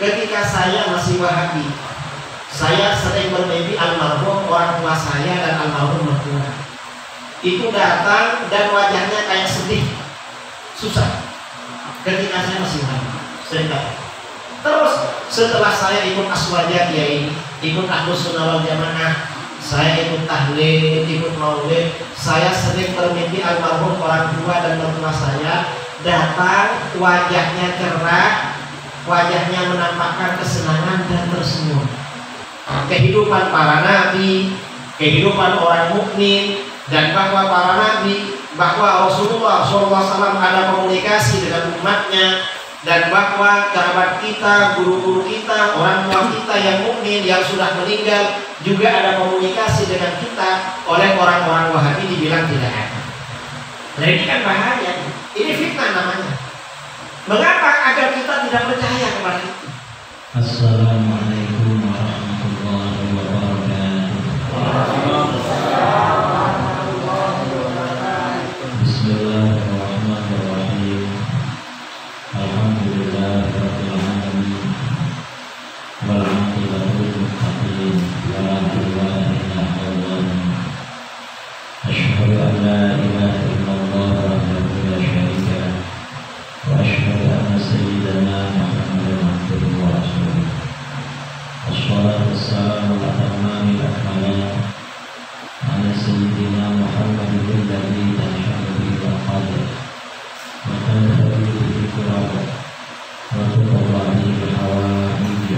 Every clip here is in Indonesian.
ketika saya masih Wahabi, saya sering bermimpi almarhum orang tua saya dan almarhum mertua. Itu datang dan wajahnya kayak sedih, susah. Ketika saya masih Wahabi, sering datang. Terus setelah saya ikut Aswaja Kiai, ikut Ahlus Sunnah wal Jamaah, saya ikut tahlil, ikut maulid, saya sering bermimpi almarhum orang tua dan mertua saya datang, wajahnya cerah, wajahnya menampakkan kesenangan dan tersenyum. Kehidupan para nabi, kehidupan orang mukmin, dan bahwa para nabi, bahwa Rasulullah SAW ada komunikasi dengan umatnya, dan bahwa kerabat kita, guru-guru kita, orang tua kita yang mukmin yang sudah meninggal juga ada komunikasi dengan kita, oleh orang-orang Wahabi dibilang tidak ada. Nah ini kan bahaya, ini fitnah namanya. Mengapa? Agar kita tidak percaya kepada itu. Assalamualaikum warahmatullahi wabarakatuh. Bismillahirrahmanirrahim. Alhamdulillahirabbil alamin. Wal 'aqibatu lil muttaqin wa la udwana illa 'alal zalimin. Asyhadu an la ilaha illallah wahdahu la syarika lah. Wa asyhadu anna sayyidana Muhammadan abduhu wa rasuluh. Wassalatu wassalamu ala atamamil akmalan ala sayyidina Muhammadin alladzi tansha'u bihi al-qadr wa tanfa'u bihi al-qurab wa tuqarrabu bihi al-hawaij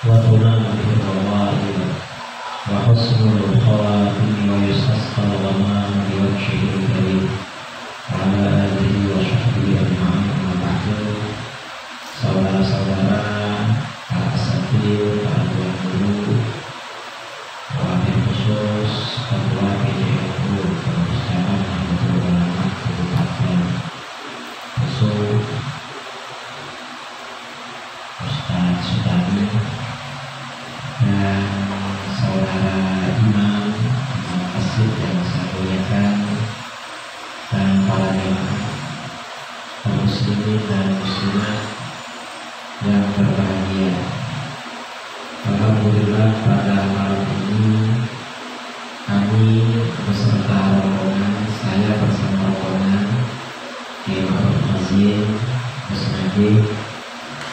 wa tunamu bihi al-rawaid wa husnul khawatim wa yustasqa al-ghamam bi wajhihi al-karim wa ala alihi wa sahbihi ajma'in. Amma ba'du. Saudara-saudara, para asatidz, para tuan guru, wabil khusus ketua PJNU Perpustakaan Nahdlatul Ulama Kabupaten Besuk, Ustaz Sutadi, dan saudara imam masjid yang saya muliakan, dan para jemaah kaum muslimin dan muslimat yang berbahagia. Alhamdulillah pada malam ini kami beserta rombongan, saya bersama rombongan Kiai Ma'ruf Mazin, Gus Najib,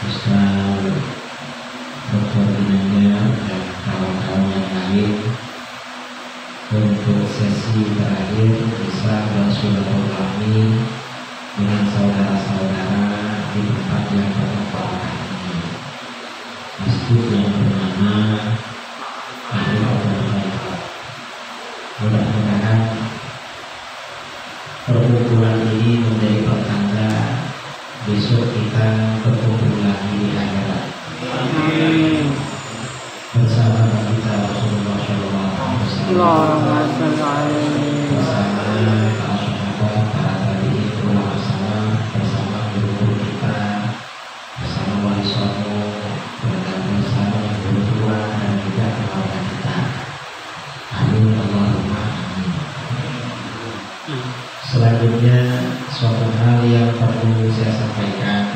Ustaz Dr. Inanya, dan kawan-kawan yang lain untuk sesi terakhir bisa bersilaturahmi dengan saudara-saudara di tempat yang berbahagia ini, masjid yang bernama Nahdlatul Ulama. Mudah-mudahan perkumpulan ini menjadi pertanda besok kita berkumpul lagi di akhirat. Amin. Bersama kita Rasulullah SAW, bersama para sahabat, para tabi'in, ulama salaf, bersama guru kita, bersama wali songo, dan bersama guru tua dan juga keluarga kita. Amin Allahumma amin. Selanjutnya suatu hal yang perlu saya sampaikan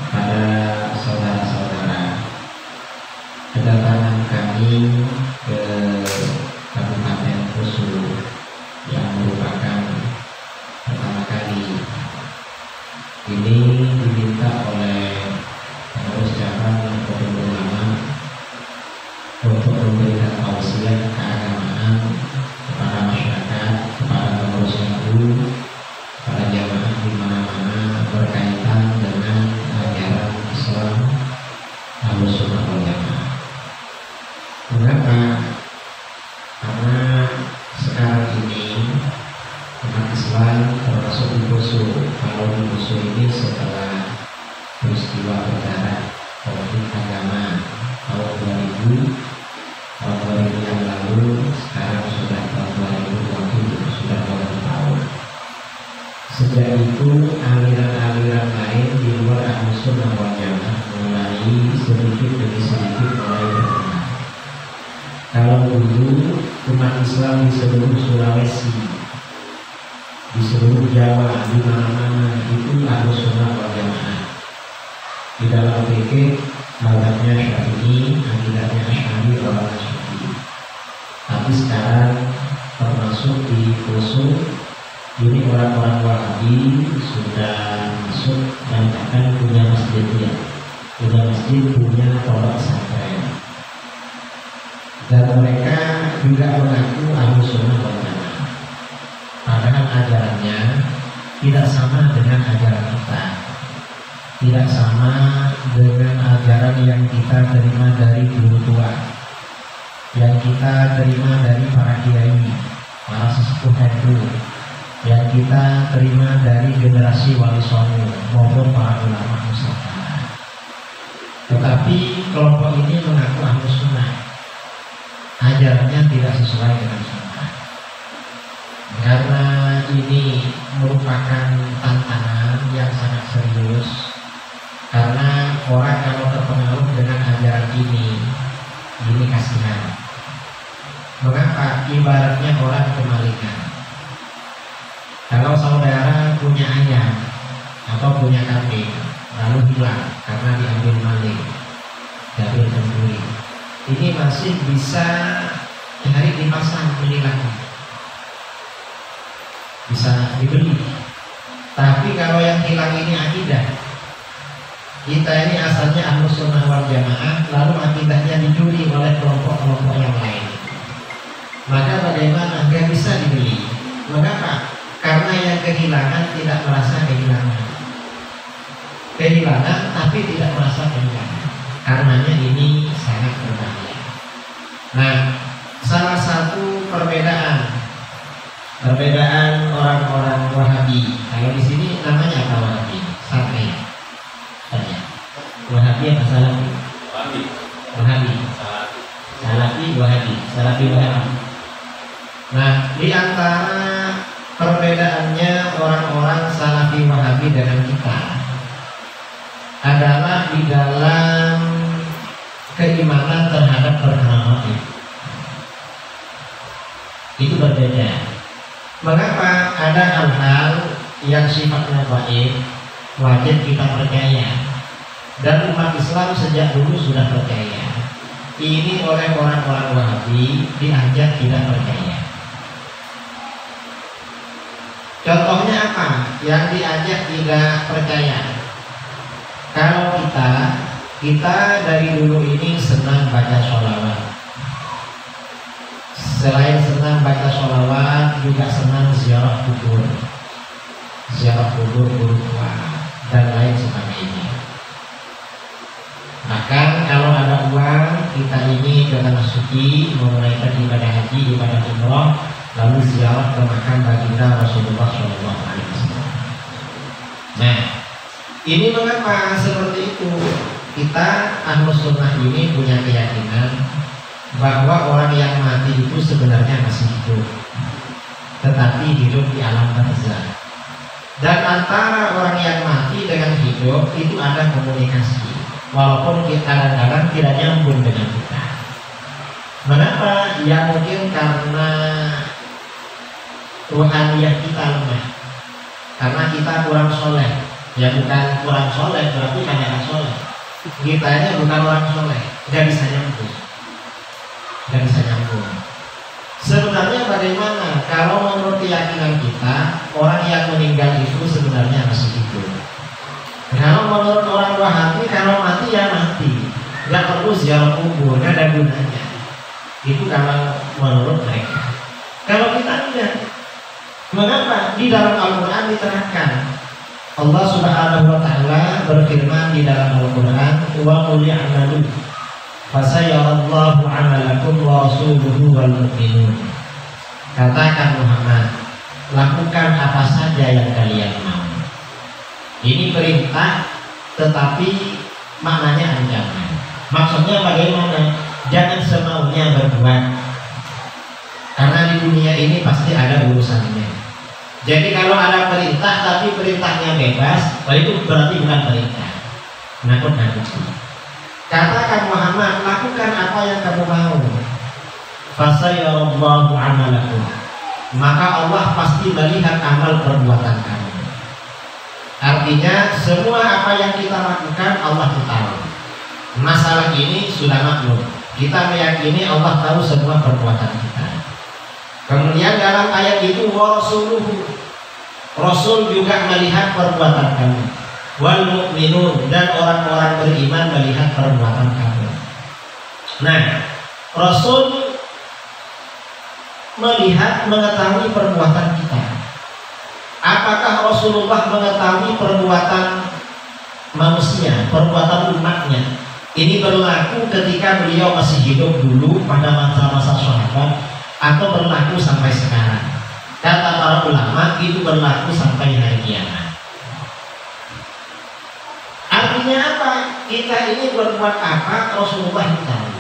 kepada saudara-saudara. Kedatangan kami ke Kabupaten Besuk yang merupakan pertama kali ini diminta oleh pengurus cabang Nahdlatul Ulama untuk memberikan tausiah keagamaan kepada masyarakat, kepada pengurus NU, para jamaah di mana-mana berkaitan dengan ajaran Islam Ahlus Sunnah wal Jamaah. Mengapa? Karena sekarang ini umat Islam termasuk di Besuk. Kalau di Besuk ini setelah peristiwa berdarah konflik agama tahun 2000, tahun 2000 yang lalu, sekarang sudah tahun 2020, sudah 20 tahun. Sejak itu aliran-aliran lain di luar Ahlus Sunnah wal Jamaah mulai sedikit demi sedikit mulai berkembang. Kalau dulu umat Islam di seluruh Sulawesi, di seluruh Jawa, di mana-mana itu Ahlus Sunnah wal Jamaah. Di dalam fikih mazhabnya Syafi'i, akidahnya Asy'ari, orang Syafi'i. Tapi sekarang termasuk di usul ini orang-orang Wahabi sudah masuk dan bahkan punya masjidnya, punya masjid, punya pondok pesantren. Dan mereka juga mengaku Ahlus Sunnah wal Jamaah. Padahal ajarannya tidak sama dengan ajaran kita, tidak sama dengan ajaran yang kita terima dari guru tua, yang kita terima dari para kiai, para sesepuh NU, yang kita terima dari generasi Wali Songo maupun para ulama Nusantara. Tetapi kelompok ini mengaku Ahlus Sunnah, ajarannya tidak sesuai dengan sunnah. Karena ini merupakan tantangan yang sangat serius. Karena orang kalau terpengaruh dengan ajaran ini kasihan. Mengapa? Ibaratnya orang kemalingan. Kalau saudara punya ayam atau punya kambing lalu hilang karena diambil maling, diambil pencuri, ini masih bisa cari di pasar beli lagi, bisa dibeli. Tapi kalau yang hilang ini akidah, kita ini asalnya Ahlus Sunnah wal Jamaah, lalu akidahnya dicuri oleh kelompok-kelompok yang lain, maka bagaimana? Nggak bisa dibeli. Mengapa? Karena yang kehilangan tidak merasa kehilangan, kehilangan tapi tidak merasa kehilangan. Karenanya ini sangat berbahaya. Nah, salah satu perbedaan orang-orang Wahabi. Kalau di sini namanya apa Wahabi? Sampai saja. Wahabi apa Salafi? Wahabi. Salafi Wahabi. Nah, di antara perbedaannya orang-orang Salafi Wahabi dengan kita adalah di dalam keimanan terhadap perkara gaib. Itu berbeda. Mengapa? Ada hal-hal yang sifatnya gaib wajib kita percaya, dan umat Islam sejak dulu sudah percaya. Ini oleh orang-orang Wahabi diajak tidak percaya. Contohnya apa? Yang diajak tidak percaya. Kalau kita dari dulu ini senang baca sholawat. Selain senang baca sholawat, juga senang ziarah kubur guru tua dan lain sebagainya. Bahkan kalau ada uang, kita ini dengan suci menunaikan ibadah haji, ibadah umroh, lalu ziarah ke makam baginda Rasulullah SAW. Nah, ini mengapa seperti itu? Kita Ahlus Sunnah ini punya keyakinan bahwa orang yang mati itu sebenarnya masih hidup, tetapi hidup di alam barzakh. Dan antara orang yang mati dengan hidup itu ada komunikasi, walaupun kita kadang-kadang tidak nyambung dengan kita. Mengapa? Ya mungkin karena ruhaniyah kita lemah, karena kita kurang soleh. Ya bukan kurang soleh, berarti hanya soleh. Kita ini bukan orang soleh, nggak bisa nyambung. Sebenarnya bagaimana? Kalau menurut keyakinan kita, orang yang meninggal itu sebenarnya masih hidup. Kalau menurut orang Wahabi, kalau mati ya mati, nggak perlu ziarah kubur, nggak ada gunanya. Itu kalau menurut mereka. Kalau kita tidak. Mengapa? Di dalam Al-Quran diterangkan, Allah Subhanahu wa Ta'ala berfirman di dalam Al-Quran, wa qul i'malu fasayarallahu 'amalakum wa rasuluhu wal mu'minun. Katakan Muhammad, lakukan apa saja yang kalian mau. Ini perintah, tetapi maknanya ancaman. Maksudnya bagaimana? Jangan semaunya berbuat, karena di dunia ini pasti ada urusannya. Jadi kalau ada perintah tapi perintahnya bebas, itu berarti bukan perintah, nakut-nakuti. Katakan Muhammad, lakukan apa yang kamu mau. Fasayarallahu 'amalakum. Maka Allah pasti melihat amal perbuatan kamu. Artinya semua apa yang kita lakukan Allah tahu. Masalah ini sudah maklum. Kita meyakini Allah tahu semua perbuatan kita. Kemudian dalam ayat itu wa rasuluhu, Rasul juga melihat perbuatan kamu. Wal mu'minun, dan orang-orang beriman melihat perbuatan kamu. Nah, Rasul melihat, mengetahui perbuatan kita. Apakah Rasulullah mengetahui perbuatan manusia, perbuatan umatnya? Ini berlaku ketika beliau masih hidup dulu pada masa-masa sahabat, atau berlaku sampai sekarang. Kata para ulama itu berlaku sampai hari kiamat. Artinya apa? Kita ini berbuat apa Rasulullah tahu.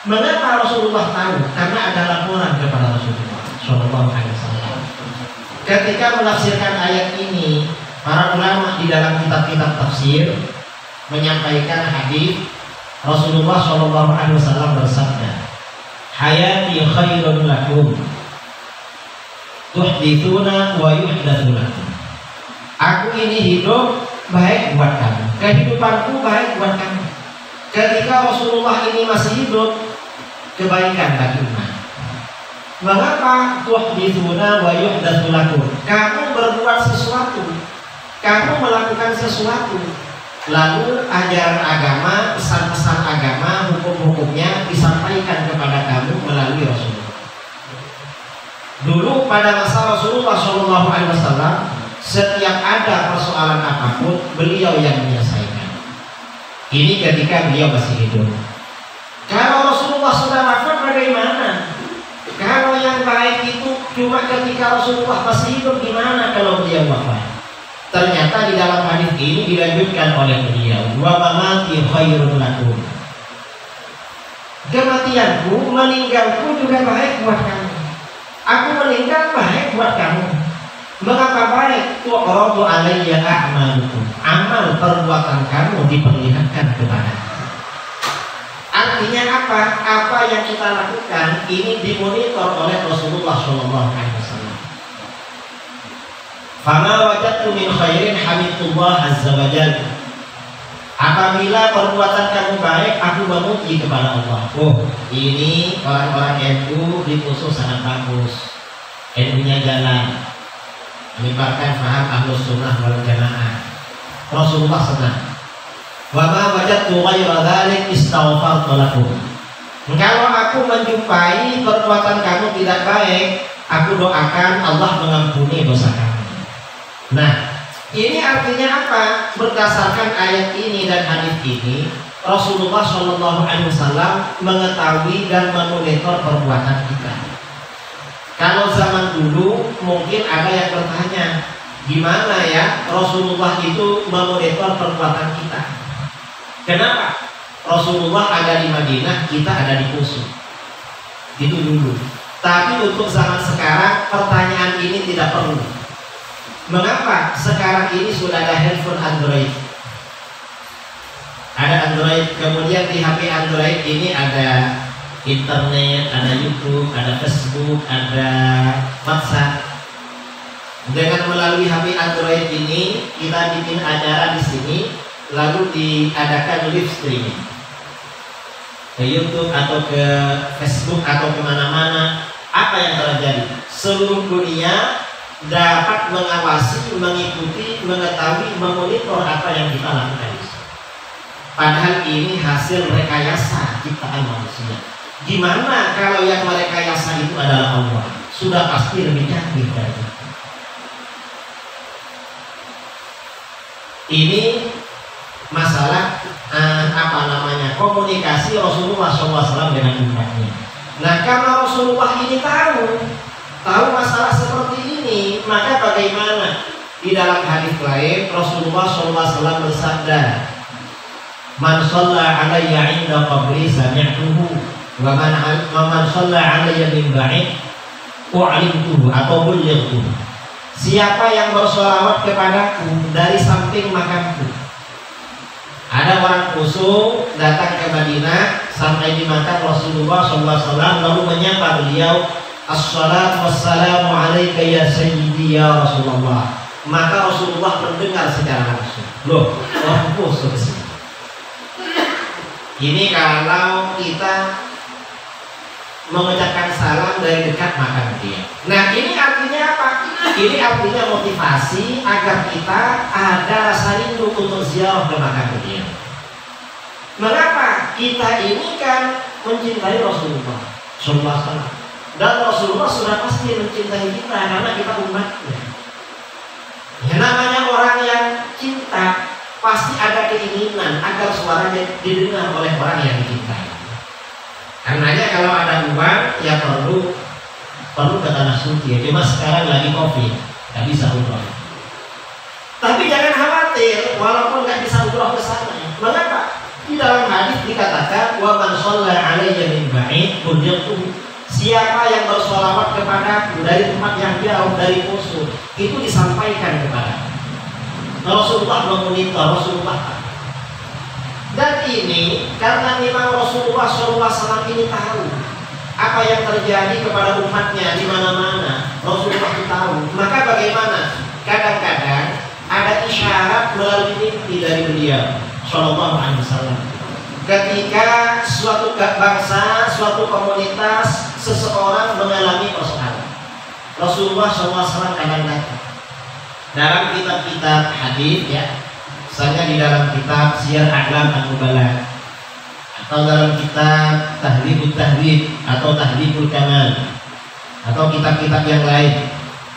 Mengapa Rasulullah tahu? Karena ada laporan kepada Rasulullah Shallallahu Alaihi Wasallam. Ketika menafsirkan ayat ini, para ulama di dalam kitab-kitab tafsir menyampaikan hadis Rasulullah Shallallahu Alaihi Wasallam bersabda, hayati khairun lakum tuhditsuna wa yuhdatsu lakum. Aku ini hidup baik buat kamu, kehidupanku baik buat kamu. Ketika Rasulullah ini masih hidup, kebaikan bagi umat. Mengapa tuhditsuna wa yuhdatsu lakum? Kamu berbuat sesuatu, kamu melakukan sesuatu, lalu ajaran agama, pesan-pesan agama, hukum-hukumnya disampaikan kepada kamu melalui Rasulullah. Dulu pada masa Rasulullah Shallallahu Alaihi Wasallam, setiap ada persoalan apapun, beliau yang menyelesaikan. Ini ketika beliau masih hidup. Kalau Rasulullah sudah wafat, bagaimana? Kalau yang baik itu cuma ketika Rasulullah masih hidup, gimana kalau beliau wafat? Ternyata di dalam hadis ini dilanjutkan oleh beliau, wa mamati khairun lakum. Kematianku, meninggalku juga baik buat kamu. Aku meninggal baik buat kamu. Mengapa baik? Tu'radu alayya a'malukum. Amal perbuatan kamu diperlihatkan kepada. Artinya apa? Apa yang kita lakukan ini dimonitor oleh Rasulullah Shallallahu Alaihi Wasallam. Fama wajadtu min khairin hamidullah azza wa jalla. Apabila perbuatan kamu baik, aku memuji kepada Allah. Oh, ini orang-orang NU di khusus sangat bagus. NU-nya jalan, menyebarkan faham ahlus sunnah wal jamaah. Rasulullah senang. Wa ma wajadtu ghayra dzalik istaghfartu lakum. Kalau aku menjumpai perbuatan kamu tidak baik, aku doakan Allah mengampuni dosa kamu. Nah, ini artinya apa? Berdasarkan ayat ini dan hadis ini, Rasulullah Shallallahu Alaihi Wasallam mengetahui dan memonitor perbuatan kita. Kalau zaman dulu mungkin ada yang bertanya, gimana ya Rasulullah itu memonitor perbuatan kita? Kenapa? Rasulullah ada di Madinah, kita ada di Khusus. Itu dulu. Tapi untuk zaman sekarang pertanyaan ini tidak perlu. Mengapa? Sekarang ini sudah ada handphone Android. Ada Android, kemudian di HP Android ini ada internet, ada YouTube, ada Facebook, ada WhatsApp. Dengan melalui HP Android ini kita bikin acara di sini, lalu diadakan live streaming ke YouTube atau ke Facebook atau kemana-mana. Apa yang terjadi? Seluruh dunia dapat mengawasi, mengikuti, mengetahui, memonitor apa yang kita lakukan. Padahal ini hasil rekayasa ciptaan manusia. Gimana kalau yang merekayasa itu adalah Allah? Sudah pasti lebih canggih dari itu. Ini masalah komunikasi Rasulullah SAW dengan umatnya. Nah, karena Rasulullah ini tahu masalah seperti ini, maka bagaimana? Di dalam hadis lain Rasulullah SAW bersabda, man shalla alayya inda qabri sami'tuhu wa man shalla alayya min ba'id u'limtuhu atau bullightuhu. Siapa yang bersolawat kepadaku dari samping makamku. Ada orang Kusum datang ke Madinah, sampai di makam Rasulullah SAW, lalu menyapa beliau, as-salatu wassalamu alaika ya sayyidi ya Rasulullah. maka Rasulullah mendengar secara langsung. Loh, orang khusus kesini. Ini kalau kita mengucapkan salam dari dekat maka dia. Nah, ini artinya apa? Ini artinya motivasi agar kita ada rasa rindu untuk ziarah ke makam dia. Mengapa? Kita ini kan mencintai Rasulullah sallallahu alaihi wasallam. Dan Rasulullah sudah pasti mencintai kita karena kita umatnya. Ya, namanya orang yang cinta pasti ada keinginan agar suaranya didengar oleh orang yang dicintai. Karenanya kalau ada uang ya perlu ke tanah suci ya. Cuma sekarang lagi COVID, nggak bisa umroh. Tapi jangan khawatir, walaupun nggak bisa umroh ke sana. Mengapa? Di dalam hadis dikatakan wa man shalla alayya min ba'id bunyatuhu. Siapa yang bersolawat kepadaku dari tempat yang jauh dari musuh, itu disampaikan kepada Rasulullah memonitor Rasulullah. Dan ini karena memang Rasulullah SAW ini tahu apa yang terjadi kepada umatnya di mana-mana. Rasulullah itu tahu. Maka bagaimana? Kadang-kadang ada isyarat melalui mimpi dari beliau Sallallahu Alaihi Wasallam. Ketika suatu bangsa, suatu komunitas, seseorang mengalami persoalan, Rasulullah SAW kadang-kadang dalam kitab-kitab hadis ya, misalnya di dalam kitab Syiar A'lam An-Nubala atau dalam kitab Tahdhibut Tahdhib atau Tahdhibul Kamal atau kitab-kitab yang lain.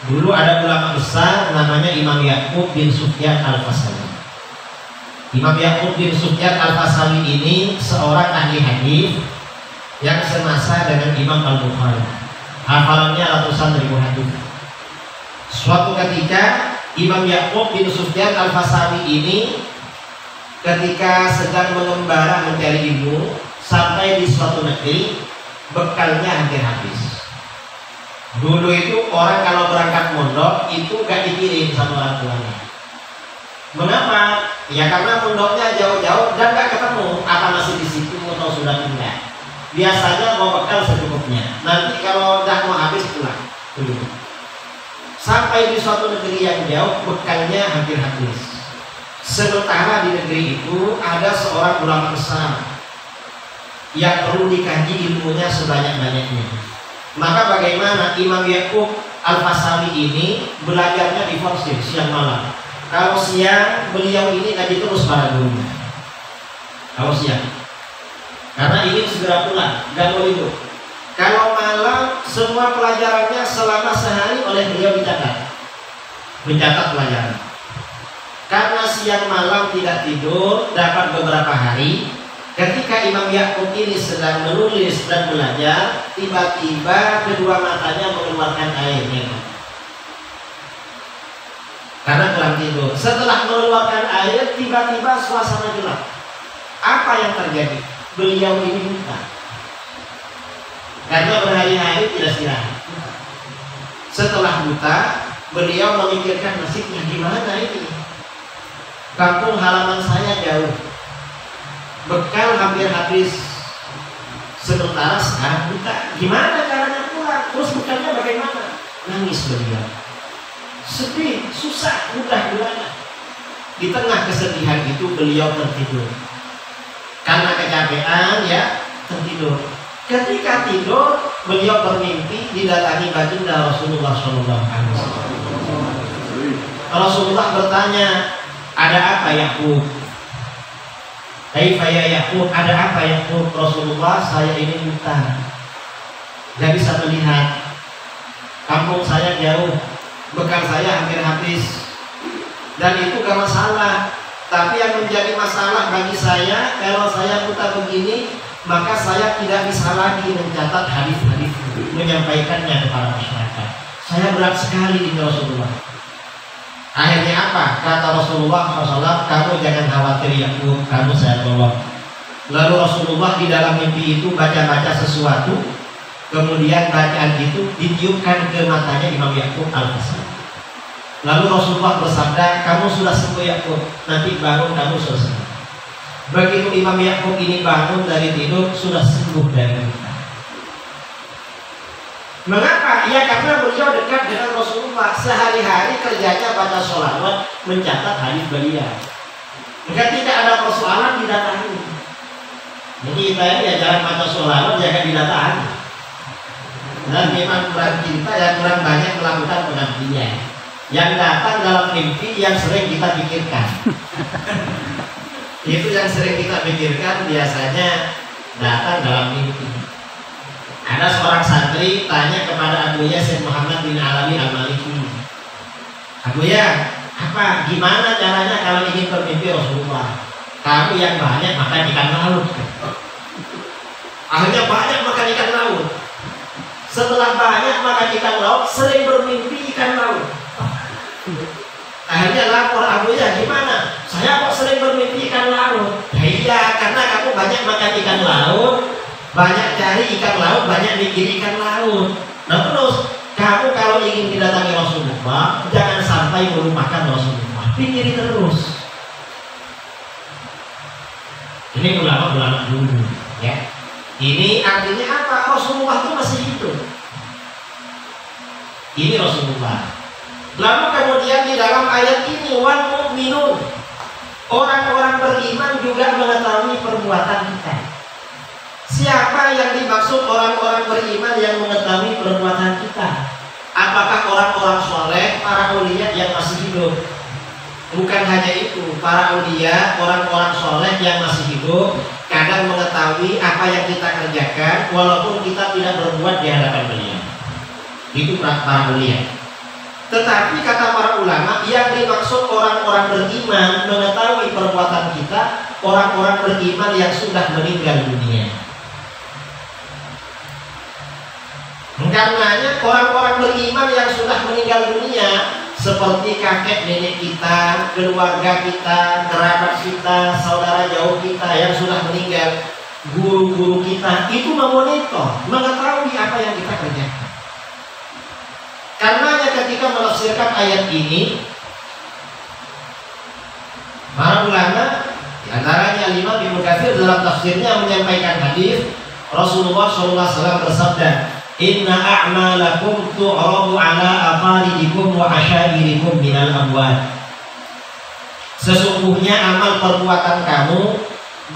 Dulu ada ulama besar namanya Imam Ya'qub bin Sufyan Al-Fasawi. Imam Ya'qub bin Sufyan Al-Fasawi ini seorang ahli hadis yang semasa dengan Imam Al-Bukhari. Hafalannya ratusan ribu hadis. Suatu ketika Imam Ya'qub bin Sufyan Al-Fasawi ini ketika sedang mengembara mencari ilmu sampai di suatu negeri, bekalnya hampir habis. Dulu itu orang kalau berangkat mondok itu gak dikirim sama orang tuanya. Mengapa? Ya karena mondoknya jauh-jauh dan gak ketemu apa masih di situ atau sudah pindah. Biasanya mau bekal secukupnya. Nanti kalau udah mau habis pulang dulu. Sampai di suatu negeri yang jauh, bekalnya hampir habis. Sementara di negeri itu ada seorang ulama besar yang perlu dikaji ilmunya sebanyak-banyaknya. Maka bagaimana Imam Ya'qub Al-Fasawi ini belajarnya di forsir siang malam. Kalau siang beliau ini ngaji terus para gurunya. Kalau siang, karena ingin segera pulang, gak mau libur. Kalau malam semua pelajarannya selama sehari oleh beliau mencatat pelajaran. Karena siang malam tidak tidur dapat beberapa hari. Ketika Imam Ya'qub ini sedang menulis dan belajar, tiba-tiba kedua matanya mengeluarkan air. Karena kurang tidur. Setelah mengeluarkan air, tiba-tiba suasana gelap. Apa yang terjadi? Beliau ini buta. Karena berhari-hari tidak istirahat. Setelah buta, beliau memikirkan nasibnya gimana ini. Kampung halaman saya jauh. Bekal hampir habis. Sementara sekarang buta. Gimana caranya pulang? Terus bekalnya bagaimana? Nangis beliau. Sedih, susah, mudah gimana? Di tengah kesedihan itu beliau tertidur. Karena kecapean ya tertidur. Ketika tidur beliau bermimpi didatangi baginda Rasulullah SAW. Rasulullah bertanya, ada apa Ya'qub? Kaifa ya Ya'qub, ada apa Ya'qub? Rasulullah, saya ini buta, gak bisa melihat. Kampung saya jauh, bekal saya hampir habis. Dan itu gak masalah. Tapi yang menjadi masalah bagi saya, kalau saya buta begini, maka saya tidak bisa lagi mencatat hadis-hadis, menyampaikannya kepada masyarakat. Saya berat sekali ini Rasulullah. Akhirnya apa? Kata Rasulullah SAW, kamu jangan khawatir Ya'qub, kamu saya tolong. Lalu Rasulullah di dalam mimpi itu baca-baca sesuatu, kemudian bacaan itu ditiupkan ke matanya Imam Ya'qub Al-Fasawi. Lalu Rasulullah bersabda, kamu sudah sembuh Ya'qub, nanti bangun kamu selesai. Begitu Imam Ya'qub ini bangun dari tidur, sudah sembuh dari buta. Mengapa? Ya karena beliau dekat dengan Rasulullah. Sehari-hari kerjanya baca sholawat, mencatat hadis beliau. Ketika ada persoalan didatangi. Jadi kita ini jarang baca sholawat, jangan didatangi. Dan memang kurang cinta yang kurang banyak melakukan pengabdian. Yang datang dalam mimpi yang sering kita pikirkan. Itu yang sering kita pikirkan biasanya datang dalam mimpi. Ada seorang santri tanya kepada Abuya Syekh Muhammad bin Alawi Al-Maliki, Abuya, gimana caranya kalau ingin bermimpi Rasulullah? Kamu yang banyak makan ikan laut. Akhirnya banyak makan ikan laut. Setelah banyak makan ikan laut, sering bermimpi ikan laut. Akhirnya lapor Abuya, gimana? Saya kok sering bermimpi ikan laut? Ya iya, karena kamu banyak makan ikan laut, banyak cari ikan laut, banyak mikir ikan laut. Nah terus, kamu kalau ingin didatangi Rasulullah, jangan sampai melupakan Rasulullah. Pikiri terus. Ini ulama-ulama dulu, ya. Ini artinya apa? Rasulullah itu masih hidup. Ini Rasulullah. Lalu kemudian di dalam ayat ini, wal mu'minun, orang-orang beriman juga mengetahui perbuatan kita. Siapa yang dimaksud orang-orang beriman yang mengetahui perbuatan kita? Apakah orang-orang soleh, para aulia yang masih hidup? Bukan hanya itu, para aulia, orang-orang soleh yang masih hidup kadang mengetahui apa yang kita kerjakan walaupun kita tidak berbuat di hadapan beliau. Itu para aulia. Tetapi kata para ulama, yang dimaksud orang-orang beriman mengetahui perbuatan kita, orang-orang beriman yang sudah meninggal dunia. Karenanya orang-orang beriman yang sudah meninggal dunia, seperti kakek nenek kita, keluarga kita, kerabat kita, saudara jauh kita yang sudah meninggal, guru-guru kita, itu memonitor, mengetahui apa yang kita kerjakan. Karenanya ketika menafsirkan ayat ini, para ulama, di antaranya Imam Ibnu Katsir dalam tafsirnya menyampaikan hadis Rasulullah SAW bersabda, Inna a'malakum tu'radu ala aqaribikum wa asyairikum minal amwat. Sesungguhnya amal perbuatan kamu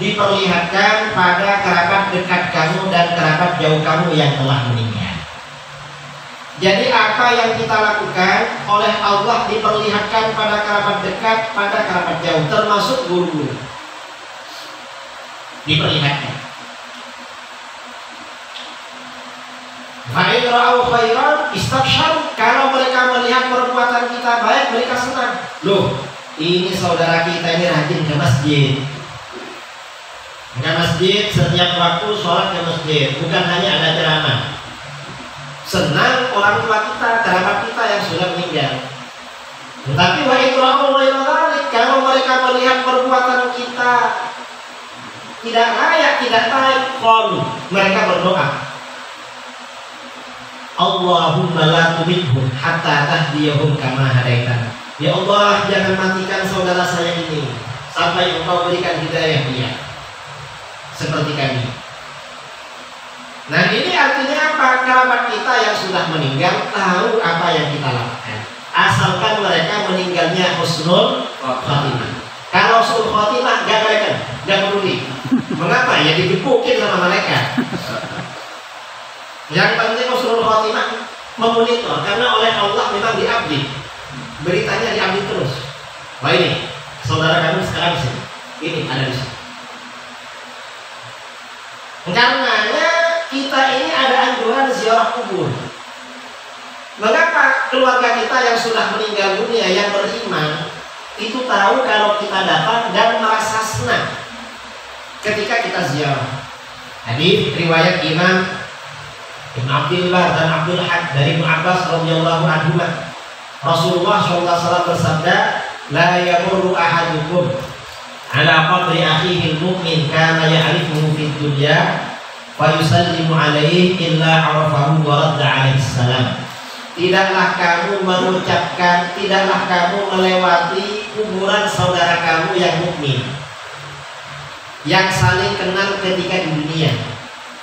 diperlihatkan pada kerabat dekat kamu dan kerabat jauh kamu yang telah meninggal. Jadi apa yang kita lakukan oleh Allah diperlihatkan pada kerabat dekat, pada kerabat jauh, termasuk guru. Diperlihatkan. Fa'in ra'au khairan istabsharu. Kalau mereka melihat perbuatan kita baik, mereka senang. Loh, ini saudara kita ini rajin ke masjid. Ke masjid setiap waktu sholat ke masjid, bukan hanya ada ceramah. Senang orang tua kita, kerabat kita yang sudah meninggal. Tetapi wa ikra'u ghairu, kalau mereka melihat perbuatan kita tidak layak, tidak baik, qalu, mereka berdoa, Allahumma la tumithum hatta tahdiyahum kama hadaitana. Ya Allah, jangan matikan saudara saya ini sampai Engkau berikan hidayah dia seperti kami. Nah ini artinya apa? Kerabat kita yang sudah meninggal tahu apa yang kita lakukan, asalkan mereka meninggalnya husnul khotimah. Kalau husnul khotimah gak mereka, gak peduli. Mengapa? Ya digebukin sama mereka. Yang penting husnul khotimah memonitor, karena oleh Allah memang diupdate, beritanya diupdate terus. Wah ini saudara kami sekarang sini, ini ada di sini. Karenanya kita ini ada anjuran ziarah kubur. Mengapa keluarga kita yang sudah meninggal dunia yang beriman itu tahu kalau kita datang dan merasa senang ketika kita ziarah. Hadis riwayat Imam Ibn Abdillah dan Abdul Haq dari Ibn Abbas radhiyallahu anhu, Rasulullah SAW bersabda, la yamurru ahadukum ala qabri akhihi al-mu'min kana ya'rifuhu fid dunya wa yusallimu alaihi illa arafahu wa radda alaihi salam. Tidaklah kamu mengucapkan, tidaklah kamu melewati kuburan saudara kamu yang mukmin yang saling kenal ketika di dunia,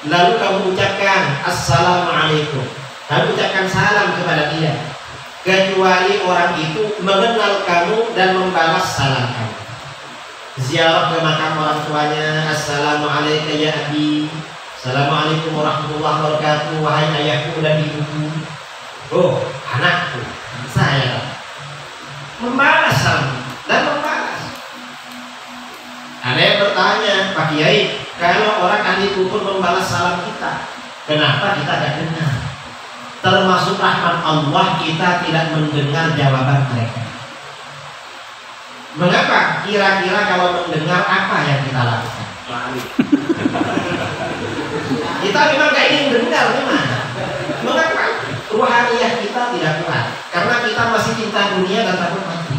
lalu kamu ucapkan assalamualaikum, lalu ucapkan salam kepada dia, kecuali orang itu mengenal kamu dan membalas salam kamu. Ziarah ke makam orang tuanya, assalamualaikum ya abi, assalamualaikum warahmatullahi wabarakatuh, wahai ayahku dan ibuku. Oh, anakku, saya membalas salam dan membalas. Ada yang bertanya, Pak Kiai, kalau orang ahli kubur membalas salam kita, kenapa kita tidak dengar? Termasuk rahmat Allah, kita tidak mendengar jawaban mereka. Mengapa? Kira-kira kalau mendengar apa yang kita lakukan? Kita memang gak ingin dengar memang. Mengapa? Ruhaniyah kita tidak kuat, karena kita masih cinta dunia dan takut mati.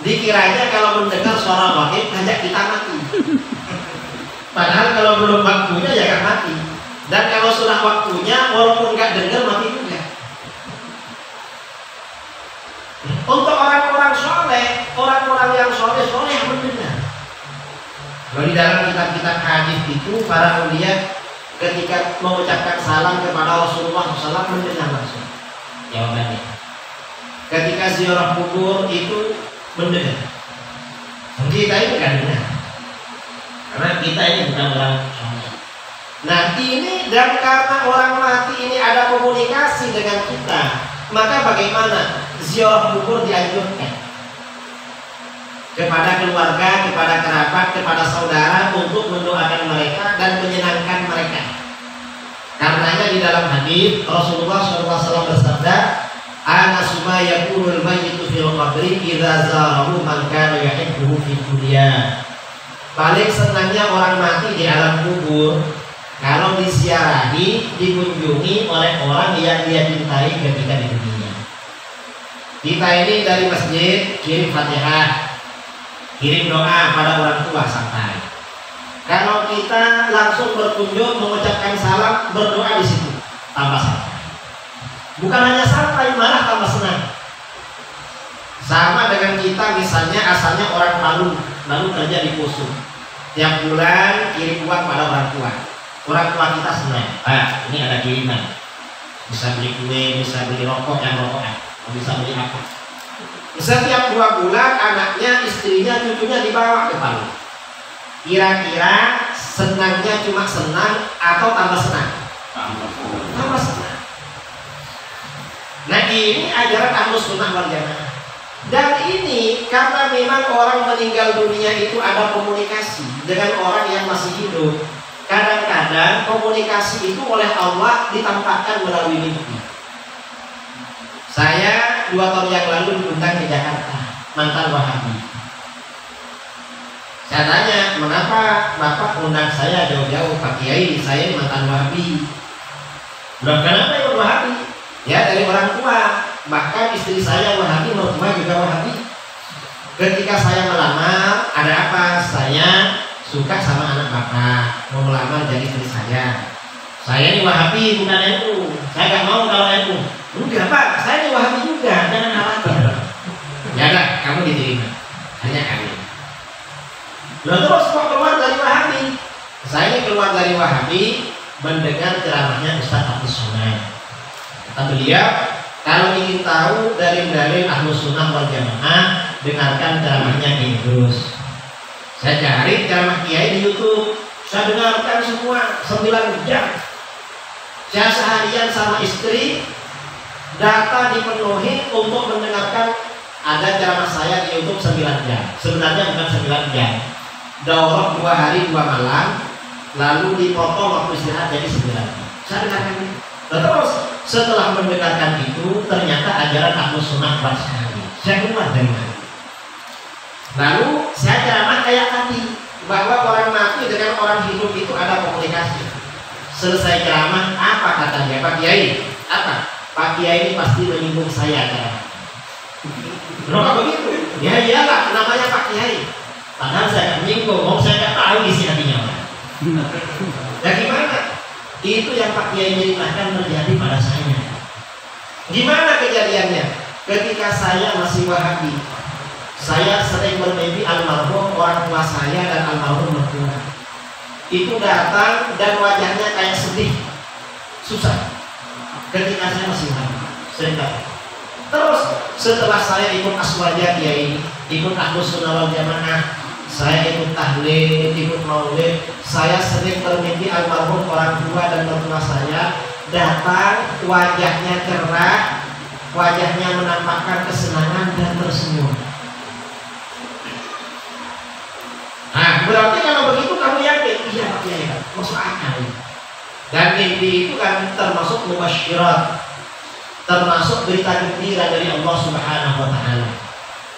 Dikiranya kalau mendengar suara wahid ngajak kita mati. Padahal kalau belum waktunya ya gak mati. Dan kalau sudah waktunya, walaupun gak dengar mati juga. Untuk orang-orang soleh, orang-orang yang soleh yang mendengar. Kalau di dalam kitab-kitab hadis itu, para aulia ketika mengucapkan salam kepada Rasulullah SAW mendengar langsung jawabannya. Ketika ziarah kubur itu mendengar. Kita ini kan dengar, karena kita ini bukan orang soleh. Nah ini, dan karena orang mati ini ada komunikasi dengan kita, maka bagaimana ziarah kubur dianjurkan kepada keluarga, kepada kerabat, kepada saudara untuk mendoakan mereka dan menyenangkan mereka. Karenanya di dalam hadis Rasulullah SAW bersabda, ana suma yakunul mayyitu fil qabri idza zarahu man kana yuhibbuhu fid dunya. Paling senangnya orang mati di alam kubur kalau disiarahi, dikunjungi oleh orang yang dia cintai ketika di dunia. Kita ini dari masjid kirim Fatihah, kirim doa pada orang tua santai. Kalau kita langsung berkunjung mengucapkan salam, berdoa di situ, tambah santai. Bukan hanya santai, malah tambah senang. Sama dengan kita misalnya asalnya orang Palu, lalu kerja di Poso. Tiap bulan kirim uang pada orang tua. Orang tua kita senang. Ini ada kiriman. Bisa beli kue, bisa beli rokok, bisa beli apa. Setiap 2 bulan anaknya, istrinya, cucunya dibawa ke Palu. Kira-kira senangnya cuma senang atau tambah senang? Tambah senang. Nah ini ajaran Ahlus Sunnah wal Jamaah. Dan ini karena memang orang meninggal dunia itu ada komunikasi dengan orang yang masih hidup. Kadang-kadang komunikasi itu oleh Allah ditampakkan melalui mimpi. Saya 2 tahun yang lalu diundang ke Jakarta, mantan Wahabi. Saya tanya, mengapa Bapak undang saya jauh-jauh, Pak Kiai, saya mantan Wahabi. Loh, kenapa ikut Wahabi? Ya dari orang tua, bahkan istri saya Wahabi, mertua juga Wahabi. Ketika saya melamar, ada apa? Saya suka sama anak Bapak, mau melamar jadi istri saya. Saya ini Wahabi, bukan NU. Saya gak mau kalau NU. Enggak Pak, saya ini Wahabi juga, jangan khawatir. Ya udah, kamu diterima, hanya kami. Lalu terus kok keluar dari Wahabi? Saya ini keluar dari Wahabi mendengar ceramahnya Ustaz Abdus Somad. Kata beliau, kalau ingin tahu dalil-dalil Ahlus Sunnah wal Jamaah, dengarkan ceramahnya di terus. Saya cari ceramah Kiai di YouTube, saya dengarkan semua 9 jam. Saya seharian sama istri, data dipenuhi untuk mendengarkan. Ada ceramah saya di YouTube 9 jam. Sebenarnya bukan 9 jam. Daurah 2 hari 2 malam, lalu dipotong waktu istirahat jadi 9 jam. Saya dengarkan itu. Terus setelah mendengarkan itu, ternyata ajaran Ahlus Sunnah wal Jamaah. Saya keluar dari mana? Lalu saya ceramah kayak tadi, bahwa orang mati dengan orang hidup itu ada komunikasi. Selesai ceramah, apa kata dia? Pak Kiai, apa? Pak Kiai ini pasti menyinggung saya ceramah. Kenapa begitu? Ya iyalah, namanya Pak Kiai. Padahal saya menyinggung, saya nggak tahu isi hatinya. Ya gimana? Itu yang Pak Kiai ceritakan terjadi pada saya. Gimana kejadiannya? Ketika saya masih Wahabi, saya sering bermimpi almarhum orang tua saya dan almarhum mertua. Itu datang dan wajahnya kayak sedih, susah. ketika saya masih lama. Terus setelah saya ikut aswaja kiai, ikut Ahlus Sunnah wal Jamaah, saya ikut tahlil, ikut maulid, saya sering bermimpi almarhum orang tua dan mertua saya datang, wajahnya cerah, wajahnya menampakkan kesenangan dan tersenyum. Nah, berarti kalau begitu kamu yakin? Iya Pak Kiai, masuk akal. Dan mimpi itu kan termasuk mubasyirat, termasuk berita gembira dari Allah Subhanahu wa taala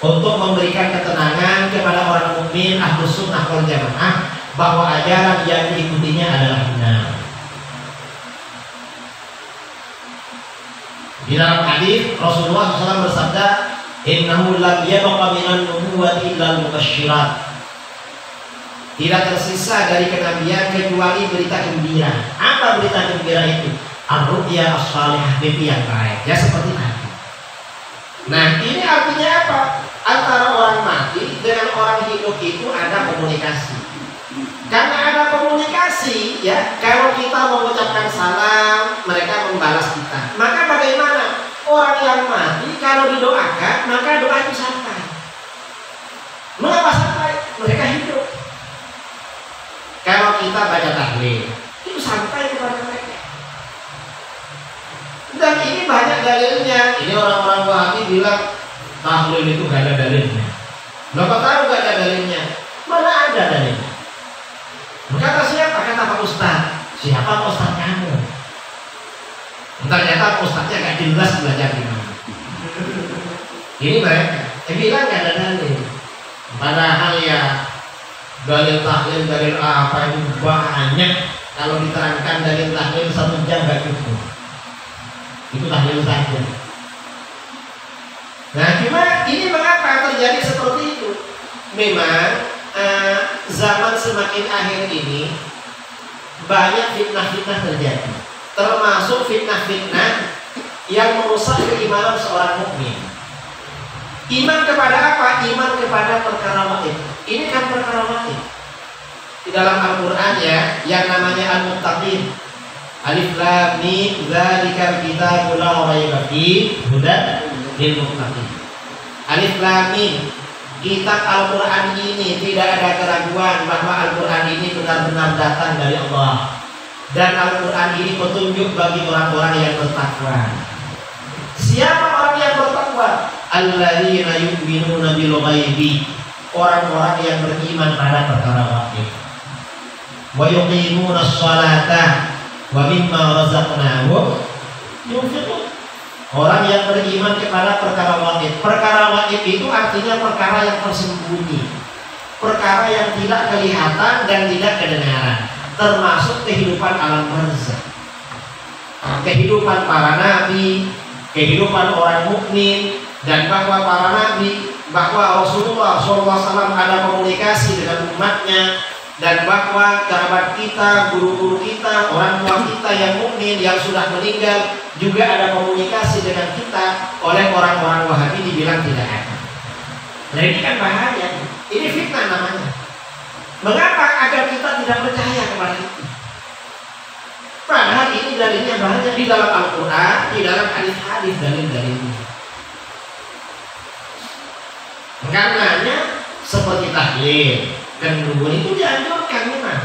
untuk memberikan ketenangan kepada orang mukmin Ahlus Sunnah wal Jamaah bahwa ajaran yang diikutinya adalah benar. Di dalam hadis Rasulullah SAW bersabda, "Innahu lam yabqa minan nubuwwati illa al-mubasysyirat." Tidak tersisa dari kenabian kecuali berita gembira. Apa berita gembira itu? Ar-ru'ya as-salihah, mimpi yang baik. Ya seperti tadi. Nah, ini artinya apa? Antara orang mati dengan orang hidup itu ada komunikasi. Karena ada komunikasi, ya, kalau kita mengucapkan salam, mereka membalas kita. Maka bagaimana? Orang yang mati kalau didoakan, maka doa itu sampai. Mengapa sampai? Mereka hidup. Kalau kita baca tahlil, itu sampai kepada mereka. Dan ini banyak dalilnya. Ini orang-orang Wahabi bilang tahlil itu gak ada dalilnya. Bapak tahu gak ada dalilnya? Mana ada dalilnya? Kata siapa? Kata Pak Ustadz. Siapa Pak Ustadz kamu? Ternyata Pak Ustadznya gak jelas belajar di mana. Ini mereka. Bilang gak ada dalil. Padahal ya dalil tahlil, dalil apa itu banyak. Kalau diterangkan dalil tahlil 1 jam gak cukup. Itu tahlil saja. Nah, cuma ini mengapa terjadi seperti itu? Memang zaman semakin akhir ini banyak fitnah-fitnah terjadi, termasuk fitnah-fitnah yang merusak keimanan seorang mukmin. Iman kepada apa? Iman kepada perkara wajib. Ini kan perkara wajib. Di dalam Al-Quran ya, yang namanya Al-Muttaqin, Alif Lam Mim, Dzalikal kitabul la raiba fihi hudan lil muttaqin. Alif Lam Mim, kitab Al-Quran ini tidak ada keraguan bahwa Al-Quran ini benar-benar datang dari Allah. Dan Al-Quran ini petunjuk bagi orang-orang yang bertakwa. Siapa orang yang bertakwa? Alladzina yu'minuna bil ghaibi, orang-orang yang beriman pada perkara gaib. Wa yuqimuna sholata wa mimma razaqnahum yunfiqun. Orang yang beriman kepada perkara gaib. Perkara gaib itu artinya perkara yang tersembunyi, perkara yang tidak kelihatan dan tidak kedengaran, termasuk kehidupan alam barzakh, kehidupan para nabi, kehidupan orang mukmin, dan bahwa para nabi, bahwa Rasulullah SAW ada komunikasi dengan umatnya, dan bahwa kerabat kita, guru-guru kita, orang tua kita yang mukmin yang sudah meninggal juga ada komunikasi dengan kita. Oleh orang-orang Wahabi dibilang tidak ada. Nah, ini kan bahaya. Ini fitnah namanya. Mengapa? Agar kita tidak percaya kepada itu. Padahal ini dalilnya banyak di dalam Al-Quran, di dalam hadis-hadis dalil-dalilnya. Karenanya seperti tahlil, kendungan itu dianjurkan memang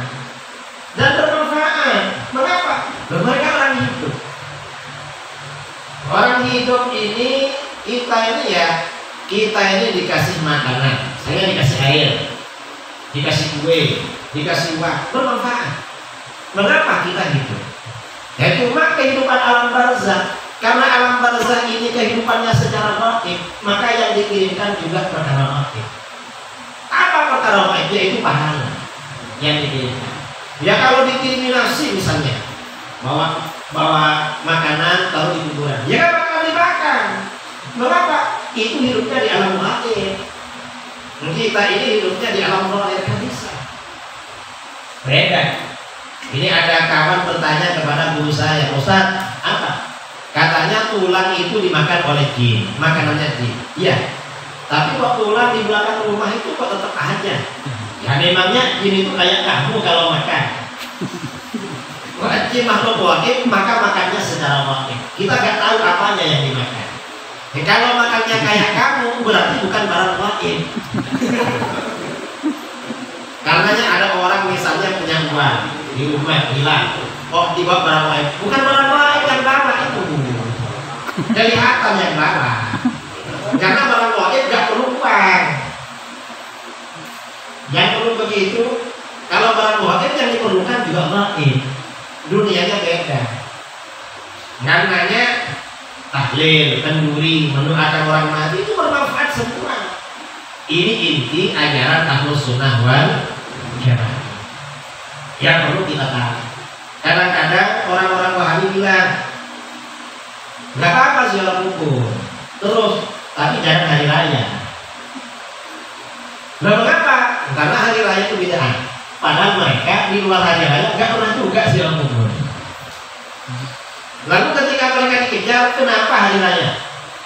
dan bermanfaat. Mengapa? Mereka orang hidup. Orang hidup ini kita ini dikasih makanan, saya dikasih air, dikasih kue, dikasih uang, bermanfaat. Mengapa kita hidup? Ya cuma kehidupan alam barzakh. Karena alam barzakh ini kehidupannya secara gaib, maka yang dikirimkan juga perkara gaib. Apa perkara gaib? Yaitu pahala yang dikirimkan. Ya kalau dikirimi nasi misalnya, bawa makanan taruh di kuburan, ya kan bakal dimakan. Mengapa? Itu hidupnya di alam gaib. Kita ini hidupnya di alam zahir, kan bisa. Beda. Ini ada kawan bertanya kepada guru saya, Ustaz, apa? Katanya tulang itu dimakan oleh jin, makanannya jin. Iya. Tapi kok tulang di belakang rumah itu kok tetap aja. Ya memangnya jin itu kayak kamu kalau makan. wajib makhluk wajib, maka makannya secara wajib. Kita nggak tahu apanya yang dimakan. Kalau makannya kayak kamu, berarti bukan barang wajib. Karenanya ada orang misalnya punya uang di rumah hilang, kok dibawa barang wajib? Bukan barang wajib yang bawa itu, kelihatan yang bawa. Karena barang wajib nggak perlu uang. Yang perlu begitu. Kalau barang wajib yang diperlukan juga wajib. Dunianya beda. Karenanya tahlil, kenduri, mendoakan orang mati itu bermanfaat semua. Ini inti ajaran Ahlus Sunnah wal Jamaah yang perlu kita tahu. Kadang-kadang orang-orang Wahabi bilang nggak apa-apa ziarah kubur, terus tapi jangan hari raya. Lalu mengapa? Karena hari raya itu bid'ah. Padahal mereka di luar hari raya nggak pernah juga ziarah kubur. Lalu ketika mereka dikejar, kenapa hari raya?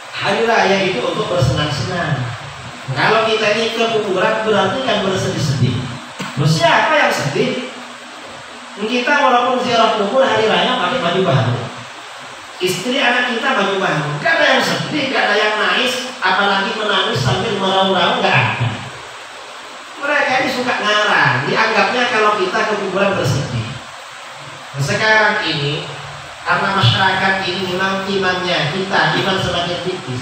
Hari raya itu untuk bersenang-senang. Kalau kita ini ke kuburan berarti kan bersedih-sedih. Terus siapa yang sedih? Kita walaupun ziarah kubur hari raya pakai baju baru, istri anak kita baju baru, gak ada yang sedih, gak ada yang nangis, apalagi menangis sambil meraung-raung, gak ada. Mereka ini suka ngarang, dianggapnya kalau kita ke kuburan bersedih. Nah, sekarang ini karena masyarakat ini memang imannya kita iman semakin tipis.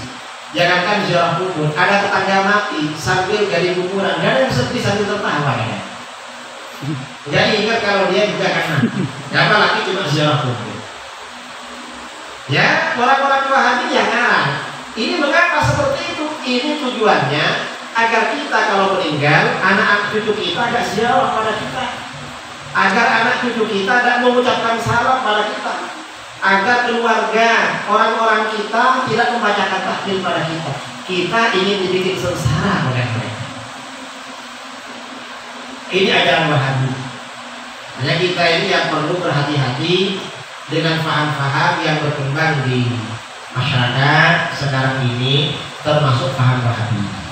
Jangankan ziarah kubur, ada tetangga mati sambil gali kuburan, gak ada yang sedih sambil tertawa ya. Jadi ingat kalau dia juga akan mati. Apalagi cuma ziarah kubur. Ya, orang-orang Wahabi jangan. Ini mengapa seperti itu? Ini tujuannya agar kita kalau meninggal, anak cucu kita agak ziarah pada kita. Agar anak cucu kita tidak mengucapkan salam pada kita. Agar keluarga, orang-orang kita tidak membacakan tahlil pada kita. Kita ingin dibikin sengsara oleh mereka. Ini ajaran Wahabi. Hanya kita ini yang perlu berhati-hati dengan paham-paham yang berkembang di masyarakat sekarang ini, termasuk paham Wahabi.